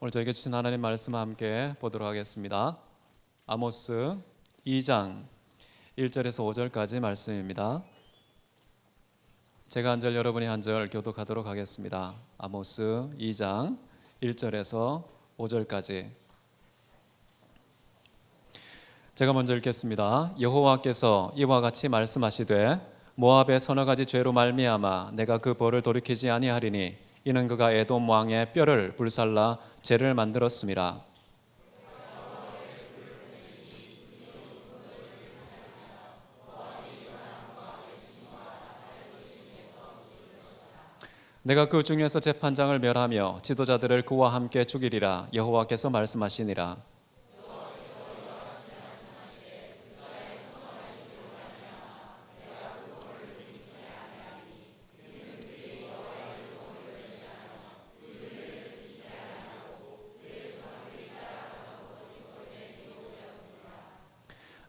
오늘 저에게 주신 하나님 말씀 함께 보도록 하겠습니다. 아모스 2장 1절에서 5절까지 말씀입니다. 제가 한 절 여러분이 한 절 교독하도록 하겠습니다. 아모스 2장 1절에서 5절까지 제가 먼저 읽겠습니다. 여호와께서 이와 같이 말씀하시되 모압의 서너 가지 죄로 말미암아 내가 그 벌을 돌이키지 아니하리니 이는 그가 에돔 왕의 뼈를 불살라 죄를 만들었음이라. 내가 그 중에서 재판장을 멸하며 지도자들을 그와 함께 죽이리라. 여호와께서 말씀하시니라.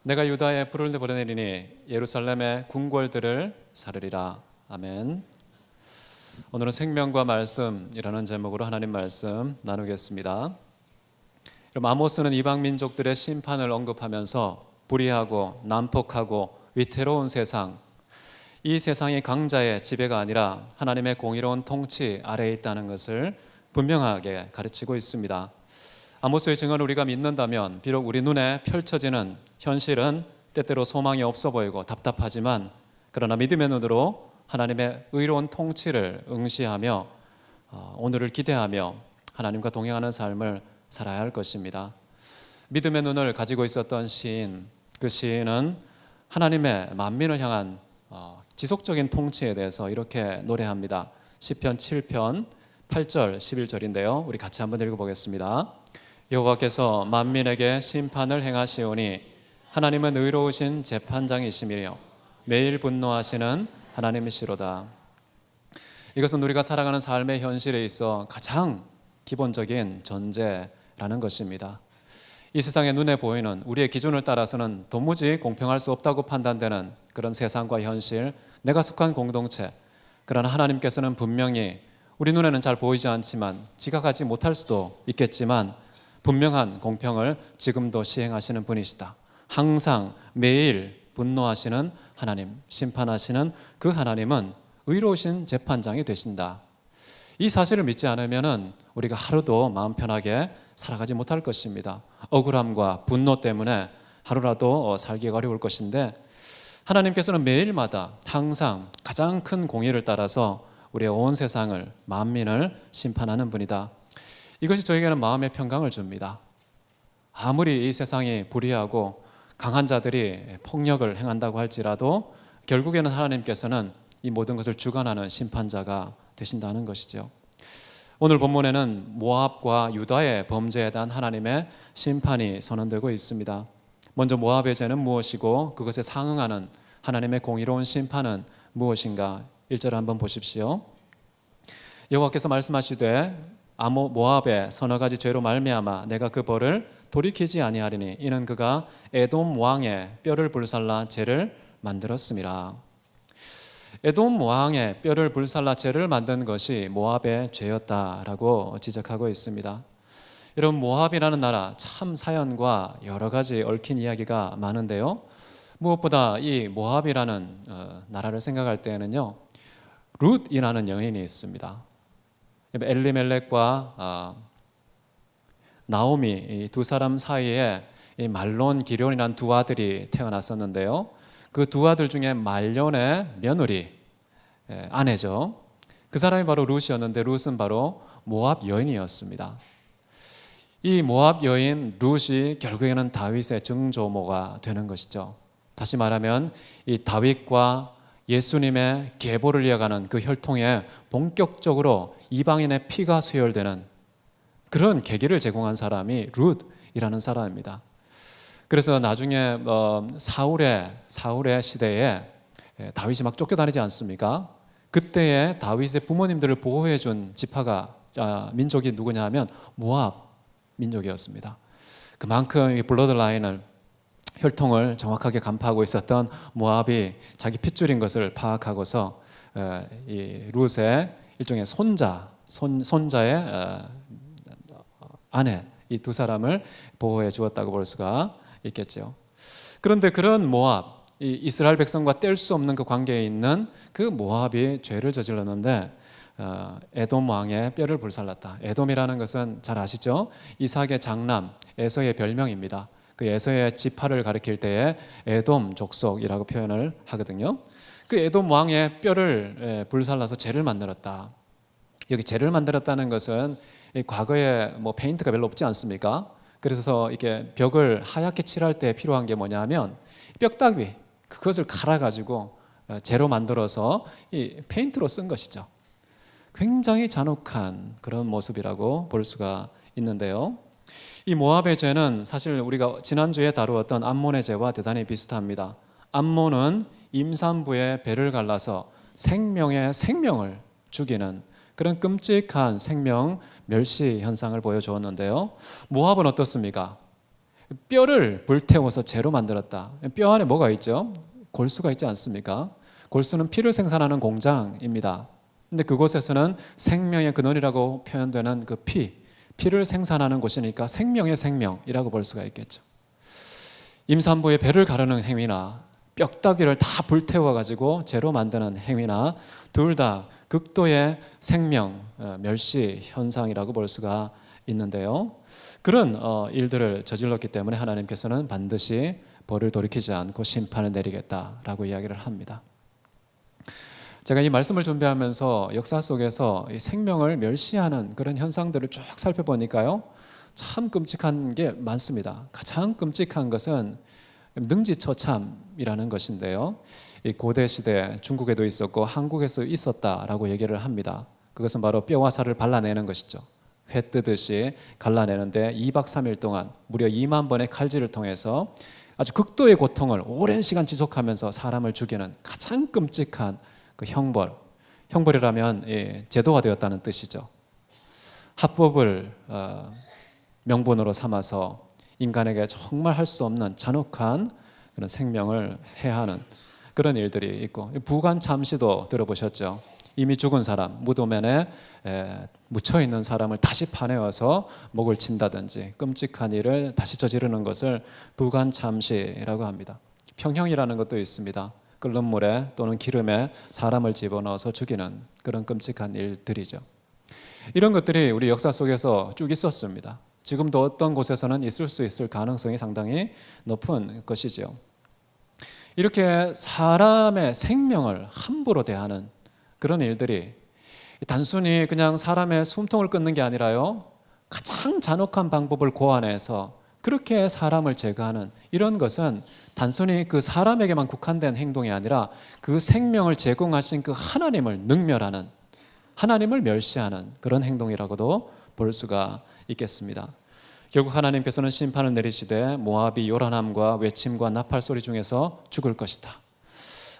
내가 유다에 불을 내보내리니 예루살렘의 궁궐들을 사르리라. 아멘. 오늘은 생명과 말씀이라는 제목으로 하나님 말씀 나누겠습니다. 그럼 아모스는 이방 민족들의 심판을 언급하면서 불의하고 난폭하고 위태로운 세상, 이 세상이 강자의 지배가 아니라 하나님의 공의로운 통치 아래에 있다는 것을 분명하게 가르치고 있습니다. 아모스의 증언을 우리가 믿는다면 비록 우리 눈에 펼쳐지는 현실은 때때로 소망이 없어 보이고 답답하지만 그러나 믿음의 눈으로 하나님의 의로운 통치를 응시하며 오늘을 기대하며 하나님과 동행하는 삶을 살아야 할 것입니다. 믿음의 눈을 가지고 있었던 시인, 그 시인은 하나님의 만민을 향한 지속적인 통치에 대해서 이렇게 노래합니다. 시편 7편 8절 11절인데요. 우리 같이 한번 읽어보겠습니다. 여호와께서 만민에게 심판을 행하시오니 하나님은 의로우신 재판장이시며 매일 분노하시는 하나님이시로다. 이것은 우리가 살아가는 삶의 현실에 있어 가장 기본적인 전제라는 것입니다. 이 세상에 눈에 보이는 우리의 기준을 따라서는 도무지 공평할 수 없다고 판단되는 그런 세상과 현실, 내가 속한 공동체, 그러나 하나님께서는 분명히 우리 눈에는 잘 보이지 않지만 지각하지 못할 수도 있겠지만 분명한 공평을 지금도 시행하시는 분이시다. 항상 매일 분노하시는 하나님, 심판하시는 그 하나님은 의로우신 재판장이 되신다. 이 사실을 믿지 않으면 우리가 하루도 마음 편하게 살아가지 못할 것입니다. 억울함과 분노 때문에 하루라도 살기가 어려울 것인데 하나님께서는 매일마다 항상 가장 큰 공의를 따라서 우리의 온 세상을, 만민을 심판하는 분이다. 이것이 저에게는 마음의 평강을 줍니다. 아무리 이 세상이 불의하고 강한 자들이 폭력을 행한다고 할지라도 결국에는 하나님께서는 이 모든 것을 주관하는 심판자가 되신다는 것이죠. 오늘 본문에는 모압과 유다의 범죄에 대한 하나님의 심판이 선언되고 있습니다. 먼저 모압의 죄는 무엇이고 그것에 상응하는 하나님의 공의로운 심판은 무엇인가? 1절을 한번 보십시오. 여호와께서 말씀하시되 모압의 서너 가지 죄로 말미암아 내가 그 벌을 돌이키지 아니하리니 이는 그가 에돔 왕의 뼈를 불살라 죄를 만들었음이라. 에돔 왕의 뼈를 불살라 죄를 만든 것이 모압의 죄였다라고 지적하고 있습니다. 여러분, 모압이라는 나라 참 사연과 여러 가지 얽힌 이야기가 많은데요. 무엇보다 이 모압이라는 나라를 생각할 때에는요, 룻이라는 여인이 있습니다. 엘리멜렉과 나오미 이 두 사람 사이에 이 말론 기련이라는 두 아들이 태어났었는데요. 그 두 아들 중에 말론의 며느리 아내죠. 그 사람이 바로 룻이었는데 룻은 바로 모압 여인이었습니다. 이 모압 여인 룻이 결국에는 다윗의 증조모가 되는 것이죠. 다시 말하면 이 다윗과 예수님의 계보를 이어가는 그 혈통에 본격적으로 이방인의 피가 수혈되는 그런 계기를 제공한 사람이 룻이라는 사람입니다. 그래서 나중에 사울의 시대에 다윗이 막 쫓겨다니지 않습니까? 그때에 다윗의 부모님들을 보호해 준 민족이 누구냐 하면 모압 민족이었습니다. 그만큼 이 블러드라인을 혈통을 정확하게 간파하고 있었던 모압이 자기 핏줄인 것을 파악하고서 이 룻의 일종의 손자의 아내 이 두 사람을 보호해 주었다고 볼 수가 있겠죠. 그런데 그런 모압, 이 이스라엘 백성과 뗄 수 없는 그 관계에 있는 그 모압이 죄를 저질렀는데 에돔 왕의 뼈를 불살랐다. 에돔이라는 것은 잘 아시죠? 이삭의 장남 에서의 별명입니다. 그 에서의 지파를 가리킬 때에 에돔 족속이라고 표현을 하거든요. 그 에돔 왕의 뼈를 불살라서 죄를 만들었다. 여기 죄를 만들었다는 것은 과거에 뭐 페인트가 별로 없지 않습니까? 그래서 이렇게 벽을 하얗게 칠할 때 필요한 게 뭐냐면 뼈다귀, 그것을 갈아가지고 재로 만들어서 이 페인트로 쓴 것이죠. 굉장히 잔혹한 그런 모습이라고 볼 수가 있는데요. 이 모압의 죄는 사실 우리가 지난주에 다루었던 암몬의 죄와 대단히 비슷합니다. 암몬은 임산부의 배를 갈라서 생명의 생명을 죽이는 그런 끔찍한 생명 멸시 현상을 보여주었는데요. 모압은 어떻습니까? 뼈를 불태워서 재로 만들었다. 뼈 안에 뭐가 있죠? 골수가 있지 않습니까? 골수는 피를 생산하는 공장입니다. 근데 그곳에서는 생명의 근원이라고 표현되는 그 피를 생산하는 곳이니까 생명의 생명이라고 볼 수가 있겠죠. 임산부의 배를 가르는 행위나 뼈다귀를 다 불태워가지고 재로 만드는 행위나 둘 다 극도의 생명 멸시 현상이라고 볼 수가 있는데요. 그런 일들을 저질렀기 때문에 하나님께서는 반드시 벌을 돌이키지 않고 심판을 내리겠다라고 이야기를 합니다. 제가 이 말씀을 준비하면서 역사 속에서 이 생명을 멸시하는 그런 현상들을 쭉 살펴보니까요, 참 끔찍한 게 많습니다. 가장 끔찍한 것은 능지처참이라는 것인데요. 이 고대 시대 중국에도 있었고 한국에서 있었다라고 얘기를 합니다. 그것은 바로 뼈와 살을 발라내는 것이죠. 회 뜨듯이 갈라내는데 2박 3일 동안 무려 2만 번의 칼질을 통해서 아주 극도의 고통을 오랜 시간 지속하면서 사람을 죽이는 가장 끔찍한 그 형벌이라면 제도화되었다는 뜻이죠. 합법을 명분으로 삼아서 인간에게 정말 할 수 없는 잔혹한 그런 생명을 해하는 그런 일들이 있고, 부관 참시도 들어보셨죠? 이미 죽은 사람, 무덤에 묻혀 있는 사람을 다시 파내어서 목을 친다든지 끔찍한 일을 다시 저지르는 것을 부관 참시라고 합니다. 평형이라는 것도 있습니다. 끓는 물에 또는 기름에 사람을 집어넣어서 죽이는 그런 끔찍한 일들이죠. 이런 것들이 우리 역사 속에서 쭉 있었습니다. 지금도 어떤 곳에서는 있을 수 있을 가능성이 상당히 높은 것이죠. 이렇게 사람의 생명을 함부로 대하는 그런 일들이 단순히 그냥 사람의 숨통을 끊는 게 아니라요, 가장 잔혹한 방법을 고안해서 그렇게 사람을 제거하는 이런 것은 단순히 그 사람에게만 국한된 행동이 아니라 그 생명을 제공하신 그 하나님을 능멸하는, 하나님을 멸시하는 그런 행동이라고도 볼 수가 있겠습니다. 결국 하나님께서는 심판을 내리시되 모압이 요란함과 외침과 나팔 소리 중에서 죽을 것이다.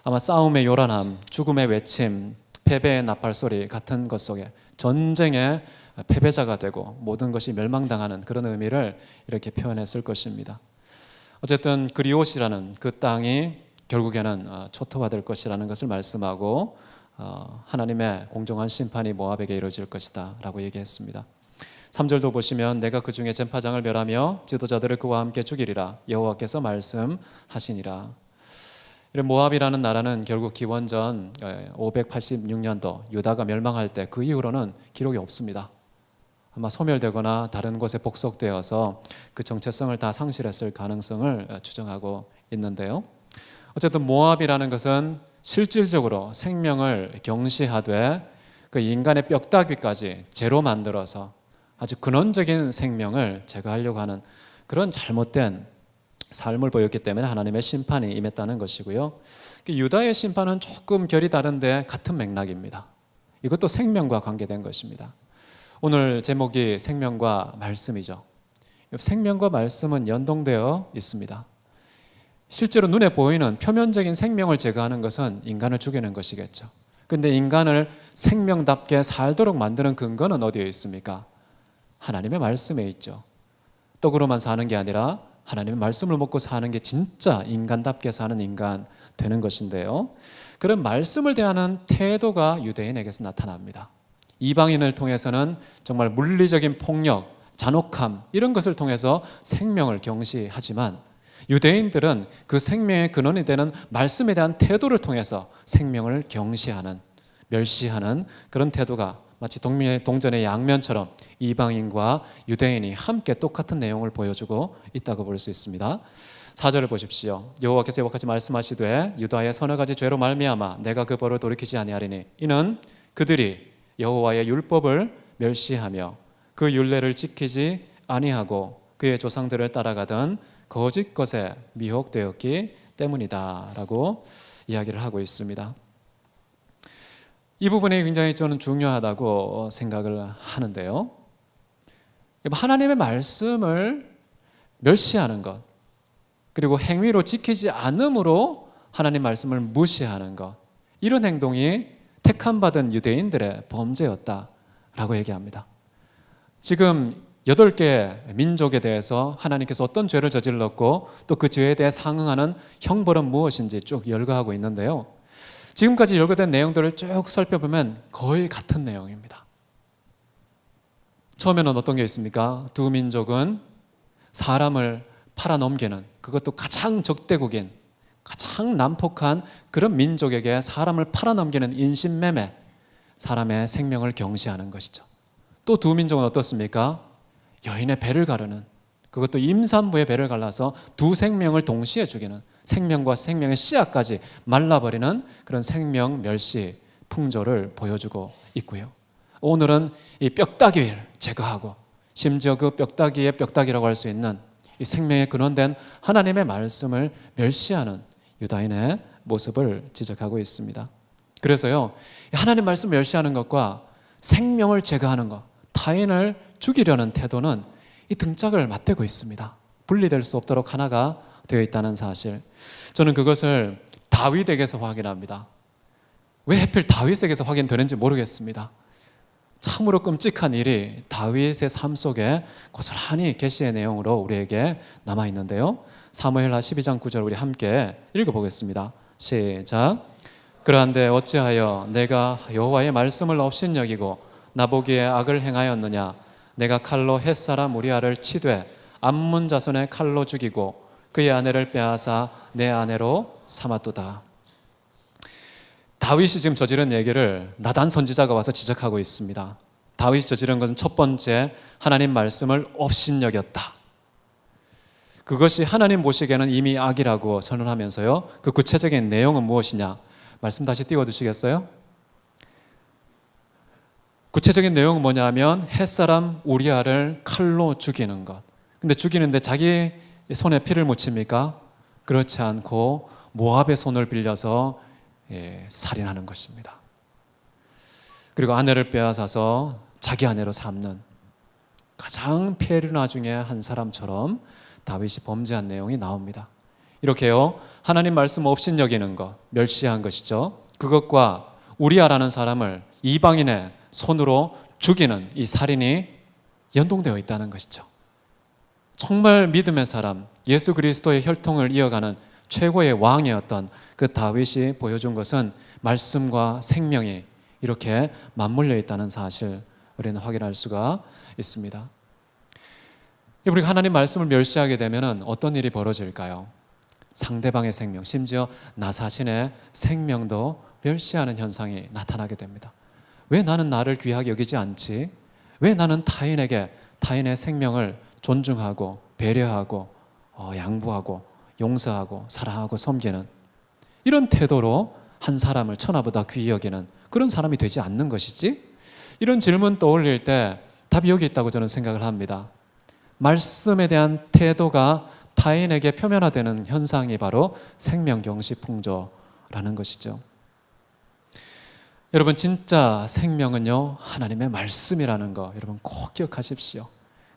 아마 싸움의 요란함, 죽음의 외침, 패배의 나팔 소리 같은 것 속에 전쟁의 패배자가 되고 모든 것이 멸망당하는 그런 의미를 이렇게 표현했을 것입니다. 어쨌든 그리옷이라는 그 땅이 결국에는 초토화될 것이라는 것을 말씀하고 하나님의 공정한 심판이 모압에게 이루어질 것이다 라고 얘기했습니다. 3절도 보시면 내가 그 중에 전파장을 멸하며 지도자들을 그와 함께 죽이리라 여호와께서 말씀하시니라. 모압이라는 나라는 결국 기원전 586년도 유다가 멸망할 때 그 이후로는 기록이 없습니다. 아마 소멸되거나 다른 곳에 복속되어서 그 정체성을 다 상실했을 가능성을 추정하고 있는데요. 어쨌든 모압이라는 것은 실질적으로 생명을 경시하되 그 인간의 뼈다귀까지 재로 만들어서 아주 근원적인 생명을 제거하려고 하는 그런 잘못된 삶을 보였기 때문에 하나님의 심판이 임했다는 것이고요. 유다의 심판은 조금 결이 다른데 같은 맥락입니다. 이것도 생명과 관계된 것입니다. 오늘 제목이 생명과 말씀이죠. 생명과 말씀은 연동되어 있습니다. 실제로 눈에 보이는 표면적인 생명을 제거하는 것은 인간을 죽이는 것이겠죠. 그런데 인간을 생명답게 살도록 만드는 근거는 어디에 있습니까? 하나님의 말씀에 있죠. 떡으로만 사는 게 아니라 하나님의 말씀을 먹고 사는 게 진짜 인간답게 사는 인간 되는 것인데요. 그런 말씀을 대하는 태도가 유대인에게서 나타납니다. 이방인을 통해서는 정말 물리적인 폭력, 잔혹함 이런 것을 통해서 생명을 경시하지만 유대인들은 그 생명의 근원이 되는 말씀에 대한 태도를 통해서 생명을 경시하는, 멸시하는 그런 태도가 마치 동전의 양면처럼 이방인과 유대인이 함께 똑같은 내용을 보여주고 있다고 볼 수 있습니다. 4절을 보십시오. 여호와께서 이와 같이 말씀하시되 유다의 서너 가지 죄로 말미암아 내가 그 벌을 돌이키지 아니하리니 이는 그들이 여호와의 율법을 멸시하며 그 율례를 지키지 아니하고 그의 조상들을 따라가던 거짓 것에 미혹되었기 때문이다 라고 이야기를 하고 있습니다. 이 부분이 굉장히 저는 중요하다고 생각을 하는데요. 하나님의 말씀을 멸시하는 것, 그리고 행위로 지키지 않음으로 하나님 말씀을 무시하는 것, 이런 행동이 택함받은 유대인들의 범죄였다라고 얘기합니다. 지금 8개 민족에 대해서 하나님께서 어떤 죄를 저질렀고 또 그 죄에 대해 상응하는 형벌은 무엇인지 쭉 열거하고 있는데요. 지금까지 열거된 내용들을 쭉 살펴보면 거의 같은 내용입니다. 처음에는 어떤 게 있습니까? 두 민족은 사람을 팔아넘기는, 그것도 가장 적대국인, 가장 난폭한 그런 민족에게 사람을 팔아넘기는 인신매매, 사람의 생명을 경시하는 것이죠. 또 두 민족은 어떻습니까? 여인의 배를 가르는, 그것도 임산부의 배를 갈라서 두 생명을 동시에 죽이는, 생명과 생명의 씨앗까지 말라버리는 그런 생명 멸시 풍조를 보여주고 있고요. 오늘은 이 뼈다귀를 제거하고 심지어 그 뼈다귀의 뼈다귀라고 할 수 있는 이 생명의 근원된 하나님의 말씀을 멸시하는 유다인의 모습을 지적하고 있습니다. 그래서요, 하나님 말씀 멸시하는 것과 생명을 제거하는 것, 타인을 죽이려는 태도는 이 등짝을 맞대고 있습니다. 분리될 수 없도록 하나가 되어 있다는 사실, 저는 그것을 다윗에게서 확인합니다. 왜 하필 다윗에게서 확인되는지 모르겠습니다. 참으로 끔찍한 일이 다윗의 삶 속에 고스란히 계시의 내용으로 우리에게 남아있는데요. 사무엘하 12장 9절 우리 함께 읽어보겠습니다. 시작. 그러한데 어찌하여 내가 여호와의 말씀을 업신여기고 나보기에 악을 행하였느냐. 내가 칼로 햇사람 우리아를 치되 암몬 자손의 칼로 죽이고 그의 아내를 빼앗아 내 아내로 삼았도다. 다윗이 지금 저지른 얘기를 나단 선지자가 와서 지적하고 있습니다. 다윗이 저지른 것은 첫 번째, 하나님 말씀을 업신여겼다. 그것이 하나님 보시기에는 이미 악이라고 선언하면서요, 그 구체적인 내용은 무엇이냐? 말씀 다시 띄워주시겠어요? 구체적인 내용은 뭐냐면 햇사람 우리아를 칼로 죽이는 것. 근데 죽이는데 자기 손에 피를 묻힙니까? 그렇지 않고 모압의 손을 빌려서 살인하는 것입니다. 그리고 아내를 빼앗아서 자기 아내로 삼는, 가장 피해를 중에 한 사람처럼 다윗이 범죄한 내용이 나옵니다. 이렇게요, 하나님 말씀 업신여기는 것, 멸시한 것이죠. 그것과 우리아라는 사람을 이방인의 손으로 죽이는 이 살인이 연동되어 있다는 것이죠. 정말 믿음의 사람, 예수 그리스도의 혈통을 이어가는 최고의 왕이었던 그 다윗이 보여준 것은 말씀과 생명이 이렇게 맞물려 있다는 사실, 우리는 확인할 수가 있습니다. 우리가 하나님 말씀을 멸시하게 되면 어떤 일이 벌어질까요? 상대방의 생명, 심지어 나 자신의 생명도 멸시하는 현상이 나타나게 됩니다. 왜 나는 나를 귀하게 여기지 않지? 왜 나는 타인에게 타인의 생명을 존중하고 배려하고 양보하고 용서하고 사랑하고 섬기는 이런 태도로 한 사람을 천하보다 귀히 여기는 그런 사람이 되지 않는 것이지? 이런 질문 떠올릴 때 답이 여기 있다고 저는 생각을 합니다. 말씀에 대한 태도가 타인에게 표면화되는 현상이 바로 생명경시 풍조라는 것이죠. 여러분, 진짜 생명은요, 하나님의 말씀이라는 거 여러분 꼭 기억하십시오.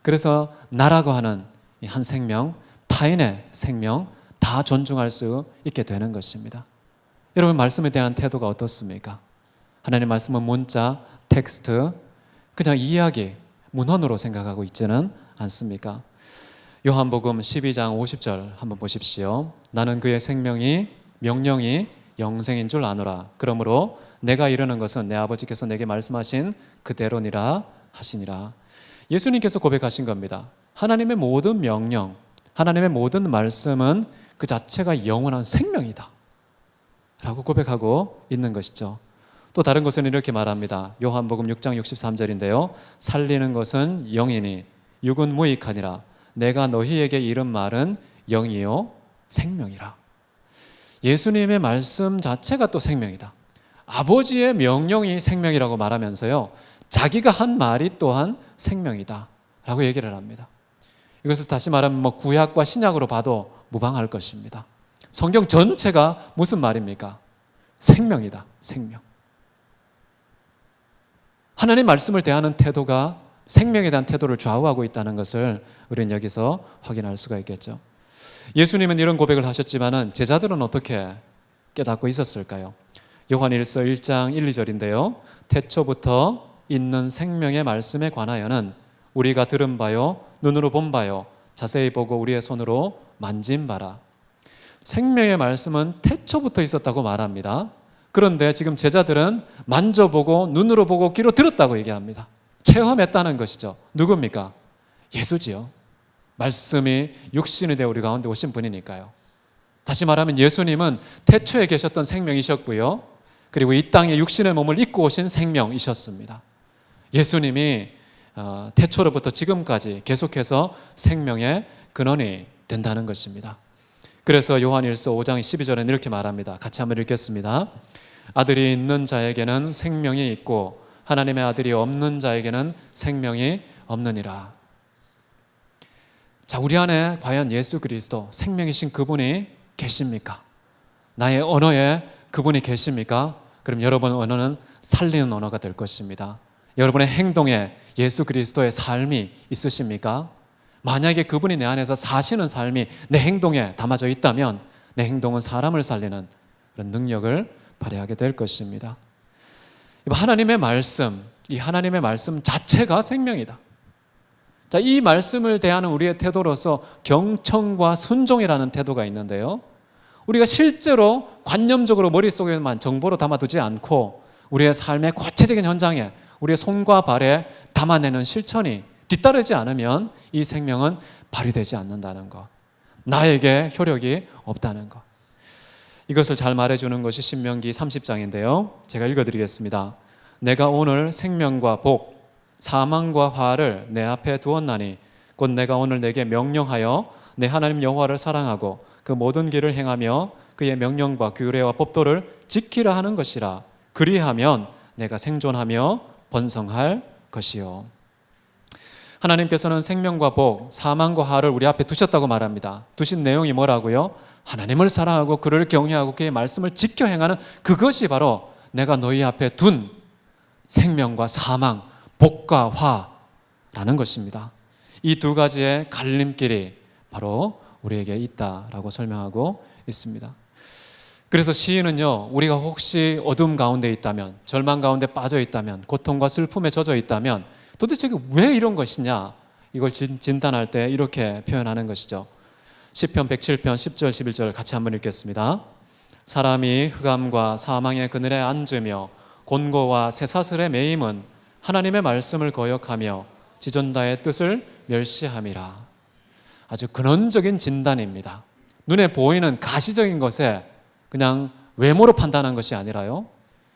그래서 나라고 하는 이 한 생명, 타인의 생명 다 존중할 수 있게 되는 것입니다. 여러분, 말씀에 대한 태도가 어떻습니까? 하나님 말씀은 문자, 텍스트, 그냥 이야기, 문헌으로 생각하고 있지는 않습니까? 요한복음 12장 50절 한번 보십시오. 나는 그의 생명이 명령이 영생인 줄 아노라. 그러므로 내가 이르는 것은 내 아버지께서 내게 말씀하신 그대로니라 하시니라. 예수님께서 고백하신 겁니다. 하나님의 모든 명령, 하나님의 모든 말씀은 그 자체가 영원한 생명이다 라고 고백하고 있는 것이죠. 또 다른 곳은 이렇게 말합니다. 요한복음 6장 63절인데요. 살리는 것은 영이니 육은 무익하니라. 내가 너희에게 이른 말은 영이요 생명이라. 예수님의 말씀 자체가 또 생명이다. 아버지의 명령이 생명이라고 말하면서요, 자기가 한 말이 또한 생명이다 라고 얘기를 합니다. 이것을 다시 말하면 구약과 신약으로 봐도 무방할 것입니다. 성경 전체가 무슨 말입니까? 생명이다. 생명. 하나님 말씀을 대하는 태도가 생명에 대한 태도를 좌우하고 있다는 것을 우리는 여기서 확인할 수가 있겠죠. 예수님은 이런 고백을 하셨지만 제자들은 어떻게 깨닫고 있었을까요? 요한일서 1장 1, 2절인데요. 태초부터 있는 생명의 말씀에 관하여는 우리가 들은 바요, 눈으로 본 바요, 자세히 보고 우리의 손으로 만진 바라. 생명의 말씀은 태초부터 있었다고 말합니다. 그런데 지금 제자들은 만져보고 눈으로 보고 귀로 들었다고 얘기합니다. 체험했다는 것이죠. 누굽니까? 예수지요. 말씀이 육신이 되어 우리 가운데 오신 분이니까요. 다시 말하면 예수님은 태초에 계셨던 생명이셨고요. 그리고 이 땅에 육신의 몸을 입고 오신 생명이셨습니다. 예수님이 태초로부터 지금까지 계속해서 생명의 근원이 된다는 것입니다. 그래서 요한일서 5장 12절에는 이렇게 말합니다. 같이 한번 읽겠습니다. 아들이 있는 자에게는 생명이 있고 하나님의 아들이 없는 자에게는 생명이 없느니라. 자, 우리 안에 과연 예수 그리스도 생명이신 그분이 계십니까? 나의 언어에 그분이 계십니까? 그럼 여러분 언어는 살리는 언어가 될 것입니다. 여러분의 행동에 예수 그리스도의 삶이 있으십니까? 만약에 그분이 내 안에서 사시는 삶이 내 행동에 담아져 있다면 내 행동은 사람을 살리는 그런 능력을 발휘하게 될 것입니다. 하나님의 말씀, 이 하나님의 말씀 자체가 생명이다. 자, 이 말씀을 대하는 우리의 태도로서 경청과 순종이라는 태도가 있는데요. 우리가 실제로 관념적으로 머릿속에만 정보로 담아두지 않고 우리의 삶의 구체적인 현장에 우리의 손과 발에 담아내는 실천이 뒤따르지 않으면 이 생명은 발휘되지 않는다는 것, 나에게 효력이 없다는 것, 이것을 잘 말해주는 것이 신명기 30장인데요 제가 읽어드리겠습니다. 내가 오늘 생명과 복, 사망과 화를 내 앞에 두었나니 곧 내가 오늘 내게 명령하여 내 하나님 여호와를 사랑하고 그 모든 길을 행하며 그의 명령과 규례와 법도를 지키라 하는 것이라. 그리하면 내가 생존하며 번성할 것이요. 하나님께서는 생명과 복, 사망과 화를 우리 앞에 두셨다고 말합니다. 두신 내용이 뭐라고요? 하나님을 사랑하고 그를 경외하고 그의 말씀을 지켜 행하는 그것이 바로 내가 너희 앞에 둔 생명과 사망, 복과 화라는 것입니다. 이 두 가지의 갈림길이 바로 우리에게 있다라고 설명하고 있습니다. 그래서 시인은요, 우리가 혹시 어둠 가운데 있다면, 절망 가운데 빠져 있다면, 고통과 슬픔에 젖어 있다면 도대체 왜 이런 것이냐, 이걸 진단할 때 이렇게 표현하는 것이죠. 시편 107편 10절 11절 같이 한번 읽겠습니다. 사람이 흑암과 사망의 그늘에 앉으며 곤고와 쇠사슬에 매임은 하나님의 말씀을 거역하며 지존자의 뜻을 멸시함이라. 아주 근원적인 진단입니다. 눈에 보이는 가시적인 것에 그냥 외모로 판단한 것이 아니라요,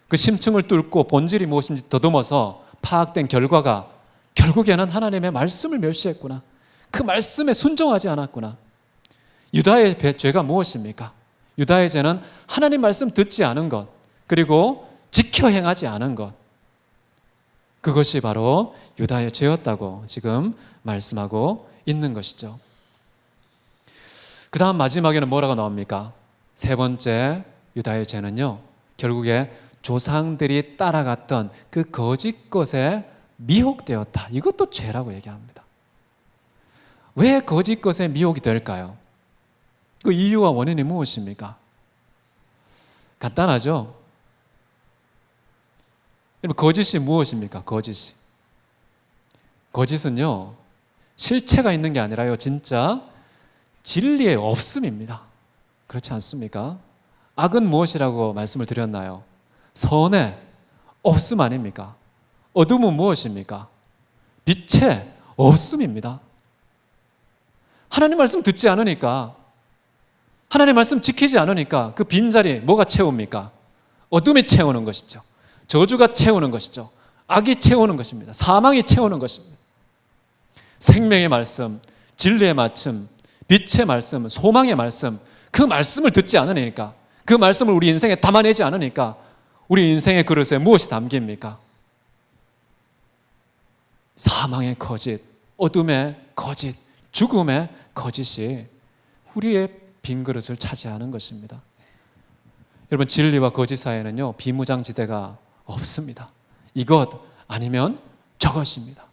그 심층을 뚫고 본질이 무엇인지 더듬어서 파악된 결과가 결국에는 하나님의 말씀을 멸시했구나, 그 말씀에 순종하지 않았구나. 유다의 죄가 무엇입니까? 유다의 죄는 하나님 말씀 듣지 않은 것, 그리고 지켜 행하지 않은 것, 그것이 바로 유다의 죄였다고 지금 말씀하고 있는 것이죠. 그 다음 마지막에는 뭐라고 나옵니까? 세 번째 유다의 죄는요, 결국에 조상들이 따라갔던 그 거짓 것에 미혹되었다. 이것도 죄라고 얘기합니다. 왜 거짓 것에 미혹이 될까요? 그 이유와 원인이 무엇입니까? 간단하죠? 거짓이 무엇입니까? 거짓은요, 실체가 있는 게 아니라요, 진짜 진리의 없음입니다. 그렇지 않습니까? 악은 무엇이라고 말씀을 드렸나요? 선의 없음 아닙니까? 어둠은 무엇입니까? 빛의 없음입니다. 하나님 말씀 듣지 않으니까, 하나님 말씀 지키지 않으니까 그 빈자리 뭐가 채웁니까? 어둠이 채우는 것이죠. 저주가 채우는 것이죠. 악이 채우는 것입니다. 사망이 채우는 것입니다. 생명의 말씀, 진리의 말씀, 빛의 말씀, 소망의 말씀, 그 말씀을 듣지 않으니까, 그 말씀을 우리 인생에 담아내지 않으니까 우리 인생의 그릇에 무엇이 담깁니까? 사망의 거짓, 어둠의 거짓, 죽음의 거짓이 우리의 빈 그릇을 차지하는 것입니다. 여러분, 진리와 거짓 사이에는요, 비무장지대가 없습니다. 이것 아니면 저것입니다.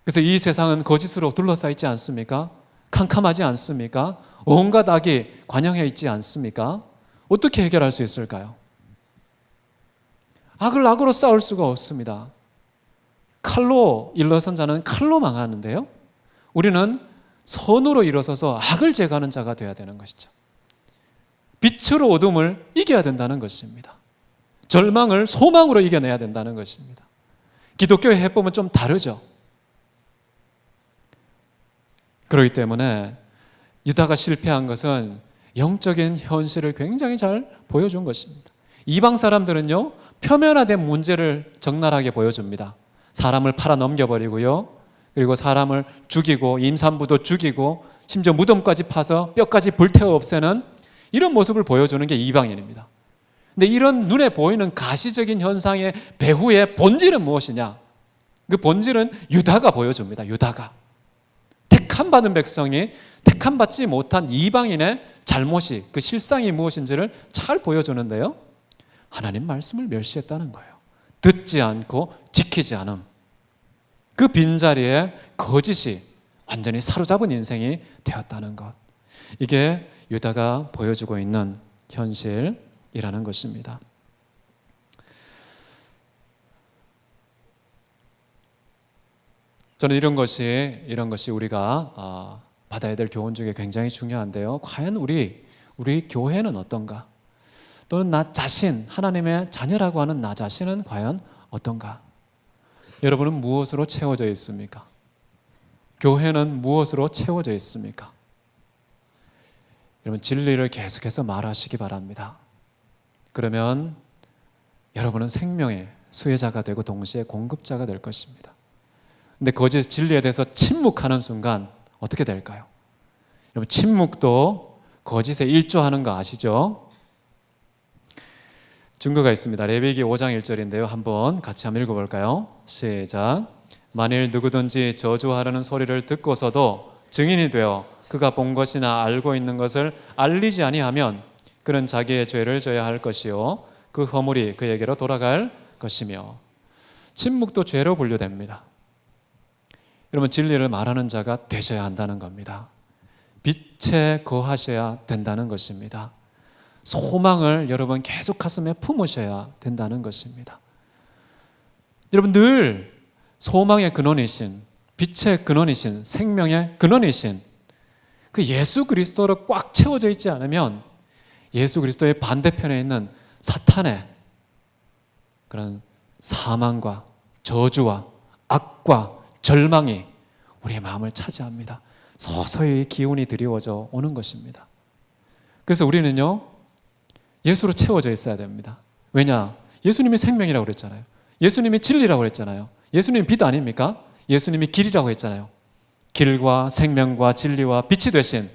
그래서 이 세상은 거짓으로 둘러싸여 있지 않습니까? 캄캄하지 않습니까? 온갖 악이 관영해 있지 않습니까? 어떻게 해결할 수 있을까요? 악을 악으로 싸울 수가 없습니다. 칼로 일러선 자는 칼로 망하는데요, 우리는 선으로 일어서서 악을 제거하는 자가 되어야 되는 것이죠. 빛으로 어둠을 이겨야 된다는 것입니다. 절망을 소망으로 이겨내야 된다는 것입니다. 기독교의 해법은 좀 다르죠. 그렇기 때문에 유다가 실패한 것은 영적인 현실을 굉장히 잘 보여준 것입니다. 이방 사람들은요, 표면화된 문제를 적나라하게 보여줍니다. 사람을 팔아 넘겨버리고요, 그리고 사람을 죽이고 임산부도 죽이고 심지어 무덤까지 파서 뼈까지 불태워 없애는 이런 모습을 보여주는 게 이방인입니다. 근데 이런 눈에 보이는 가시적인 현상의 배후의 본질은 무엇이냐? 그 본질은 유다가 보여줍니다. 유다가. 택함받은 백성이 택함받지 못한 이방인의 잘못이, 그 실상이 무엇인지를 잘 보여주는데요, 하나님 말씀을 멸시했다는 거예요. 듣지 않고 지키지 않음. 그 빈자리에 거짓이 완전히 사로잡은 인생이 되었다는 것. 이게 유다가 보여주고 있는 현실이라는 것입니다. 저는 이런 것이 우리가 받아야 될 교훈 중에 굉장히 중요한데요. 과연 우리 교회는 어떤가? 또는 나 자신, 하나님의 자녀라고 하는 나 자신은 과연 어떤가? 여러분은 무엇으로 채워져 있습니까? 교회는 무엇으로 채워져 있습니까? 여러분, 진리를 계속해서 말하시기 바랍니다. 그러면 여러분은 생명의 수혜자가 되고 동시에 공급자가 될 것입니다. 근데 거짓 진리에 대해서 침묵하는 순간 어떻게 될까요? 여러분, 침묵도 거짓에 일조하는 거 아시죠? 증거가 있습니다. 레위기 5장 1절인데요. 한번 같이 한번 읽어볼까요? 시작. 만일 누구든지 저주하려는 소리를 듣고서도 증인이 되어 그가 본 것이나 알고 있는 것을 알리지 아니하면 그는 자기의 죄를 져야 할 것이요 그 허물이 그에게로 돌아갈 것이며. 침묵도 죄로 분류됩니다. 여러분, 진리를 말하는 자가 되셔야 한다는 겁니다. 빛에 거하셔야 된다는 것입니다. 소망을 여러분 계속 가슴에 품으셔야 된다는 것입니다. 여러분, 늘 소망의 근원이신, 빛의 근원이신, 생명의 근원이신 그 예수 그리스도로 꽉 채워져 있지 않으면 예수 그리스도의 반대편에 있는 사탄의 그런 사망과 저주와 악과 절망이 우리의 마음을 차지합니다. 서서히 기운이 드리워져 오는 것입니다. 그래서 우리는요, 예수로 채워져 있어야 됩니다. 왜냐? 예수님이 생명이라고 그랬잖아요. 예수님이 진리라고 그랬잖아요. 예수님이 빛 아닙니까? 예수님이 길이라고 했잖아요. 길과 생명과 진리와 빛이 되신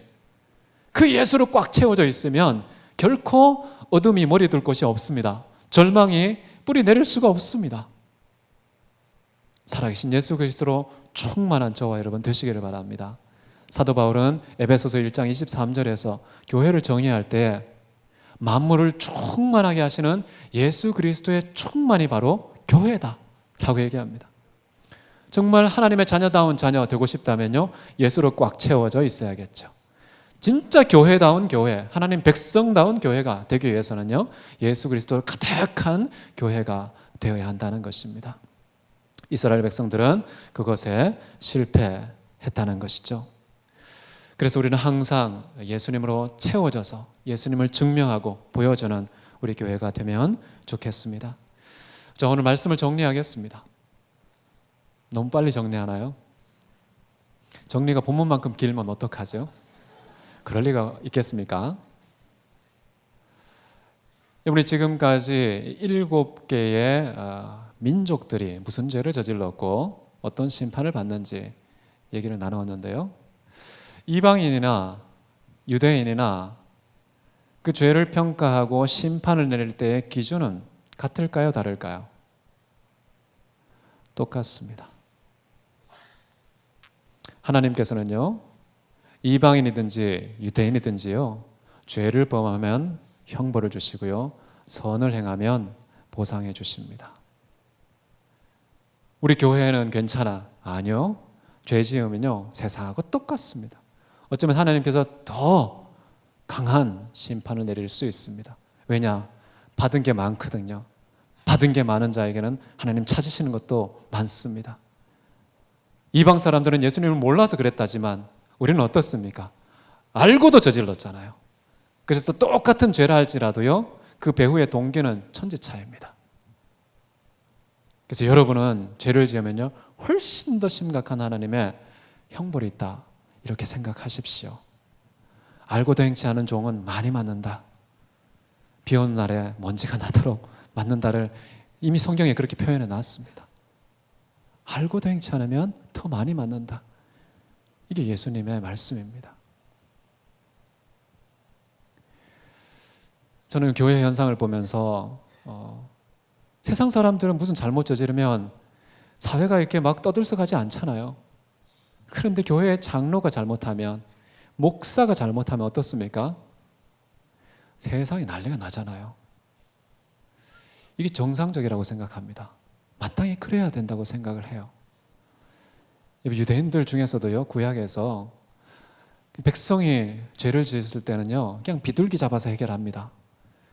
그 예수로 꽉 채워져 있으면 결코 어둠이 머리 둘 곳이 없습니다. 절망이 뿌리 내릴 수가 없습니다. 살아계신 예수 그리스도로 충만한 저와 여러분 되시기를 바랍니다. 사도 바울은 에베소서 1장 23절에서 교회를 정의할 때 만물을 충만하게 하시는 예수 그리스도의 충만이 바로 교회다 라고 얘기합니다. 정말 하나님의 자녀다운 자녀 되고 싶다면요, 예수로 꽉 채워져 있어야겠죠. 진짜 교회다운 교회, 하나님 백성다운 교회가 되기 위해서는요, 예수 그리스도 가득한 교회가 되어야 한다는 것입니다. 이스라엘 백성들은 그것에 실패했다는 것이죠. 그래서 우리는 항상 예수님으로 채워져서 예수님을 증명하고 보여주는 우리 교회가 되면 좋겠습니다. 자, 오늘 말씀을 정리하겠습니다. 너무 빨리 정리하나요? 정리가 본문만큼 길면 어떡하죠? 그럴 리가 있겠습니까? 우리 지금까지 7개의 민족들이 무슨 죄를 저질렀고 어떤 심판을 받는지 얘기를 나누었는데요. 이방인이나 유대인이나 그 죄를 평가하고 심판을 내릴 때의 기준은 같을까요? 다를까요? 똑같습니다. 하나님께서는요, 이방인이든지 유대인이든지요, 죄를 범하면 형벌을 주시고요, 선을 행하면 보상해 주십니다. 우리 교회는 괜찮아. 아니요. 죄 지으면요, 세상하고 똑같습니다. 어쩌면 하나님께서 더 강한 심판을 내릴 수 있습니다. 왜냐? 받은 게 많거든요. 받은 게 많은 자에게는 하나님 찾으시는 것도 많습니다. 이방 사람들은 예수님을 몰라서 그랬다지만 우리는 어떻습니까? 알고도 저질렀잖아요. 그래서 똑같은 죄라 할지라도요, 그 배후의 동기는 천지차이입니다. 그래서 여러분은 죄를 지으면요, 훨씬 더 심각한 하나님의 형벌이 있다, 이렇게 생각하십시오. 알고도 행치 않은 종은 많이 맞는다. 비 오는 날에 먼지가 나도록 맞는다를 이미 성경에 그렇게 표현해 놨습니다. 알고도 행치 않으면 더 많이 맞는다. 이게 예수님의 말씀입니다. 저는 교회 현상을 보면서 세상 사람들은 무슨 잘못 저지르면 사회가 이렇게 막 떠들썩하지 않잖아요. 그런데 교회의 장로가 잘못하면, 목사가 잘못하면 어떻습니까? 세상이 난리가 나잖아요. 이게 정상적이라고 생각합니다. 마땅히 그래야 된다고 생각을 해요. 유대인들 중에서도요, 구약에서 백성이 죄를 지었을 때는요, 그냥 비둘기 잡아서 해결합니다.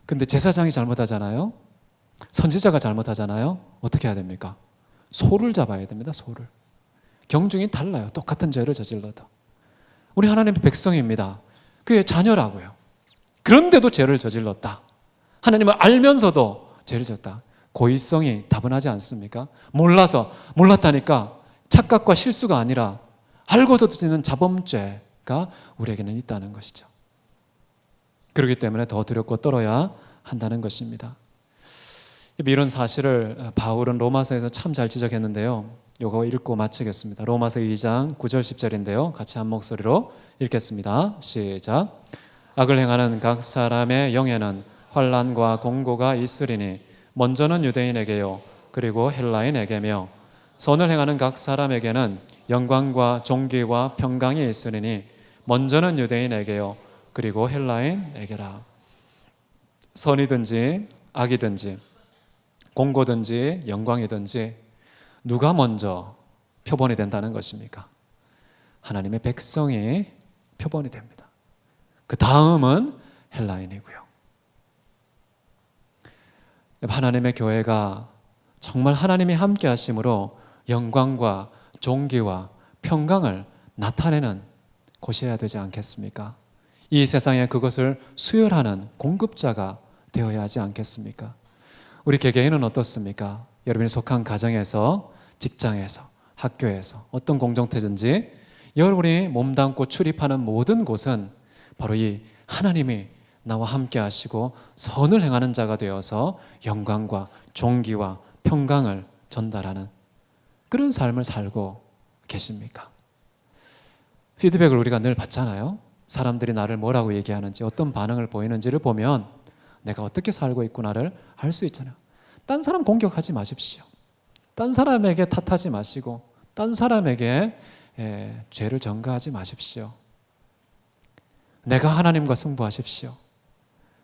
근데 제사장이 잘못하잖아요. 선지자가 잘못하잖아요. 어떻게 해야 됩니까? 소를 잡아야 됩니다. 소를. 경중이 달라요. 똑같은 죄를 저질러도. 우리 하나님의 백성입니다. 그의 자녀라고요. 그런데도 죄를 저질렀다. 하나님을 알면서도 죄를 졌다. 고의성이 다분하지 않습니까? 몰랐다니까 착각과 실수가 아니라 알고서도 짓는 자범죄가 우리에게는 있다는 것이죠. 그렇기 때문에 더 두렵고 떨어야 한다는 것입니다. 이런 사실을 바울은 로마서에서 참 잘 지적했는데요. 이거 읽고 마치겠습니다. 로마서 2장 9절 10절인데요. 같이 한 목소리로 읽겠습니다. 시작. 악을 행하는 각 사람의 영에는 환난과 공고가 있으리니 먼저는 유대인에게요, 그리고 헬라인에게며 선을 행하는 각 사람에게는 영광과 존귀와 평강이 있으리니 먼저는 유대인에게요, 그리고 헬라인에게라. 선이든지 악이든지 공고든지 영광이든지 누가 먼저 표본이 된다는 것입니까? 하나님의 백성이 표본이 됩니다. 그 다음은 헬라인이고요. 하나님의 교회가 정말 하나님이 함께 하심으로 영광과 존귀와 평강을 나타내는 곳이어야 되지 않겠습니까? 이 세상에 그것을 수혈하는 공급자가 되어야 하지 않겠습니까? 우리 개개인은 어떻습니까? 여러분이 속한 가정에서, 직장에서, 학교에서, 어떤 공동체든지 여러분이 몸담고 출입하는 모든 곳은 바로 이 하나님이 나와 함께 하시고 선을 행하는 자가 되어서 영광과 존귀와 평강을 전달하는 그런 삶을 살고 계십니까? 피드백을 우리가 늘 받잖아요. 사람들이 나를 뭐라고 얘기하는지, 어떤 반응을 보이는지를 보면 내가 어떻게 살고 있구나를 알 수 있잖아요. 딴 사람 공격하지 마십시오. 딴 사람에게 탓하지 마시고 딴 사람에게 죄를 전가하지 마십시오. 내가 하나님과 승부하십시오.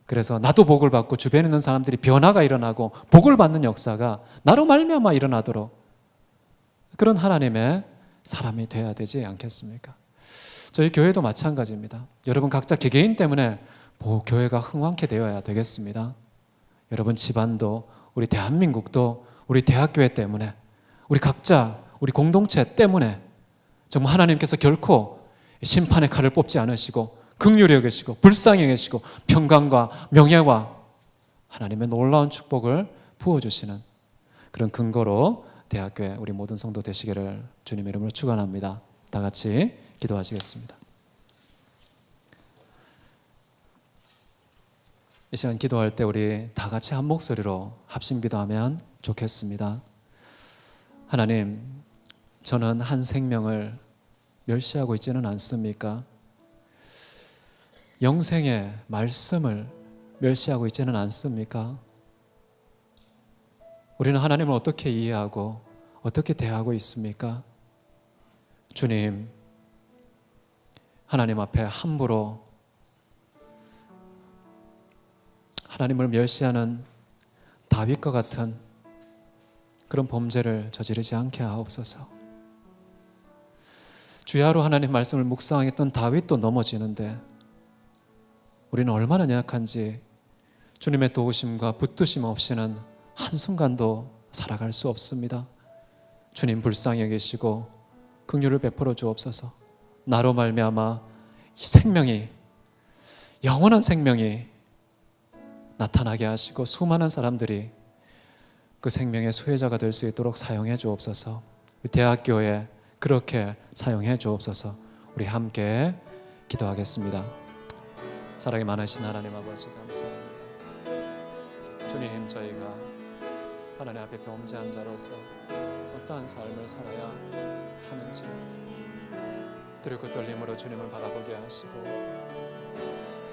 그래서 나도 복을 받고 주변에 있는 사람들이 변화가 일어나고 복을 받는 역사가 나로 말미암아 일어나도록 그런 하나님의 사람이 돼야 되지 않겠습니까? 저희 교회도 마찬가지입니다. 여러분 각자 개개인 때문에 교회가 흥왕케 되어야 되겠습니다. 여러분 집안도, 우리 대한민국도, 우리 대학교회 때문에, 우리 각자, 우리 공동체 때문에 정말 하나님께서 결코 심판의 칼을 뽑지 않으시고 긍휼히 여기시고 불쌍히 여기시고 평강과 명예와 하나님의 놀라운 축복을 부어주시는 그런 근거로 대학교에 우리 모든 성도 되시기를 주님의 이름으로 축원합니다. 다 같이 기도하시겠습니다. 이 시간 기도할 때 우리 다 같이 한 목소리로 합심 기도하면 좋겠습니다. 하나님, 저는 한 생명을 멸시하고 있지는 않습니까? 영생의 말씀을 멸시하고 있지는 않습니까? 우리는 하나님을 어떻게 이해하고 어떻게 대하고 있습니까? 주님, 하나님 앞에 함부로 하나님을 멸시하는 다윗과 같은 그런 범죄를 저지르지 않게 하옵소서. 주야로 하나님 말씀을 묵상했던 다윗도 넘어지는데 우리는 얼마나 약한지 주님의 도우심과 붙드심 없이는 한순간도 살아갈 수 없습니다. 주님 불쌍히 여기시고 긍휼을 베풀어 주옵소서. 나로 말미암아 생명이, 영원한 생명이 나타나게 하시고 수많은 사람들이 그 생명의 수혜자가 될 수 있도록 사용해 주옵소서. 대학교에 그렇게 사용해 주옵소서. 우리 함께 기도하겠습니다. 사랑이 많으신 하나님 아버지 감사합니다. 주님, 저희가 하나님 앞에 범죄한 자로서 어떠한 삶을 살아야 하는지 두렵고 떨림으로 주님을 바라보게 하시고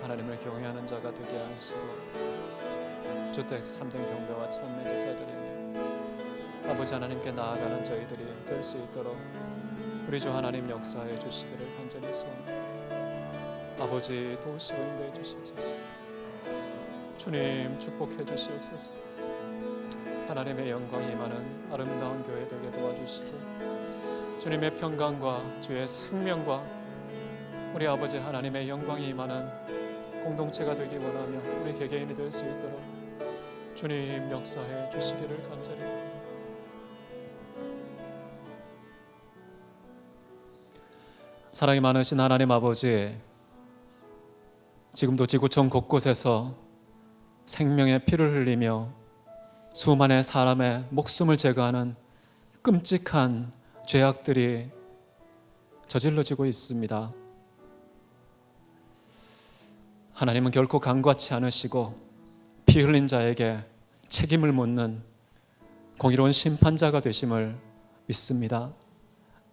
하나님을 경외하는 자가 되게 하시고 주택 참된 경배와 찬미 제사드리며 아버지 하나님께 나아가는 저희들이 될 수 있도록 우리 주 하나님 역사해 주시기를 간절히 소원합니다. 아버지 도우시고 인도해 주시옵소서. 주님 축복해 주시옵소서. 하나님의 영광이 임하는 아름다운 교회 되게 도와주시고 주님의 평강과 주의 생명과 우리 아버지 하나님의 영광이 임하는 공동체가 되기 원하며 우리 개개인이 될 수 있도록 주님 역사해 주시기를 간절히. 사랑이 많으신 하나님 아버지, 지금도 지구촌 곳곳에서 생명의 피를 흘리며 수많은 사람의 목숨을 제거하는 끔찍한 죄악들이 저질러지고 있습니다. 하나님은 결코 간과치 않으시고 피 흘린 자에게 책임을 묻는 공의로운 심판자가 되심을 믿습니다.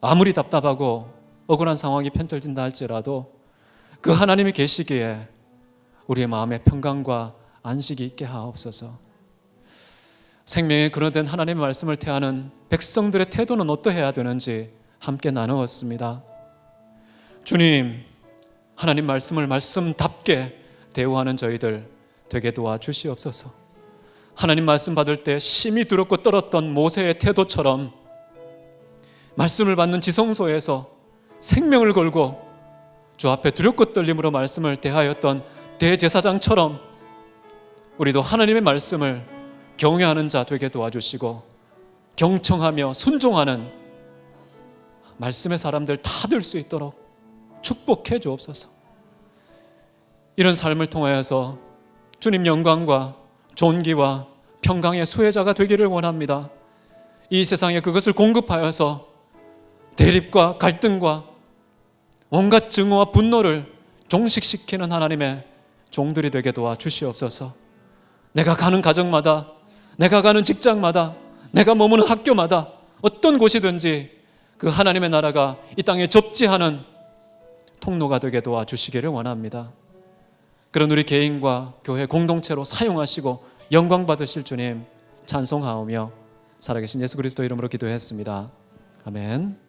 아무리 답답하고 억울한 상황이 편들진다 할지라도 그 하나님이 계시기에 우리의 마음에 평강과 안식이 있게 하옵소서. 생명의 근원된 하나님의 말씀을 대하는 백성들의 태도는 어떠해야 되는지 함께 나누었습니다. 주님, 하나님 말씀을 말씀답게 대우하는 저희들 되게 도와주시옵소서. 하나님 말씀 받을 때 심히 두렵고 떨었던 모세의 태도처럼 말씀을 받는 지성소에서 생명을 걸고 주 앞에 두렵고 떨림으로 말씀을 대하였던 대제사장처럼 우리도 하나님의 말씀을 경외하는 자 되게 도와주시고 경청하며 순종하는 말씀의 사람들 다 될 수 있도록 축복해 주옵소서. 이런 삶을 통하여서 주님 영광과 존귀와 평강의 수혜자가 되기를 원합니다. 이 세상에 그것을 공급하여서 대립과 갈등과 온갖 증오와 분노를 종식시키는 하나님의 종들이 되게 도와주시옵소서. 내가 가는 가정마다, 내가 가는 직장마다, 내가 머무는 학교마다 어떤 곳이든지 그 하나님의 나라가 이 땅에 접지하는 통로가 되게 도와주시기를 원합니다. 그런 우리 개인과 교회 공동체로 사용하시고 영광 받으실 주님 찬송하오며 살아계신 예수 그리스도 이름으로 기도했습니다. 아멘.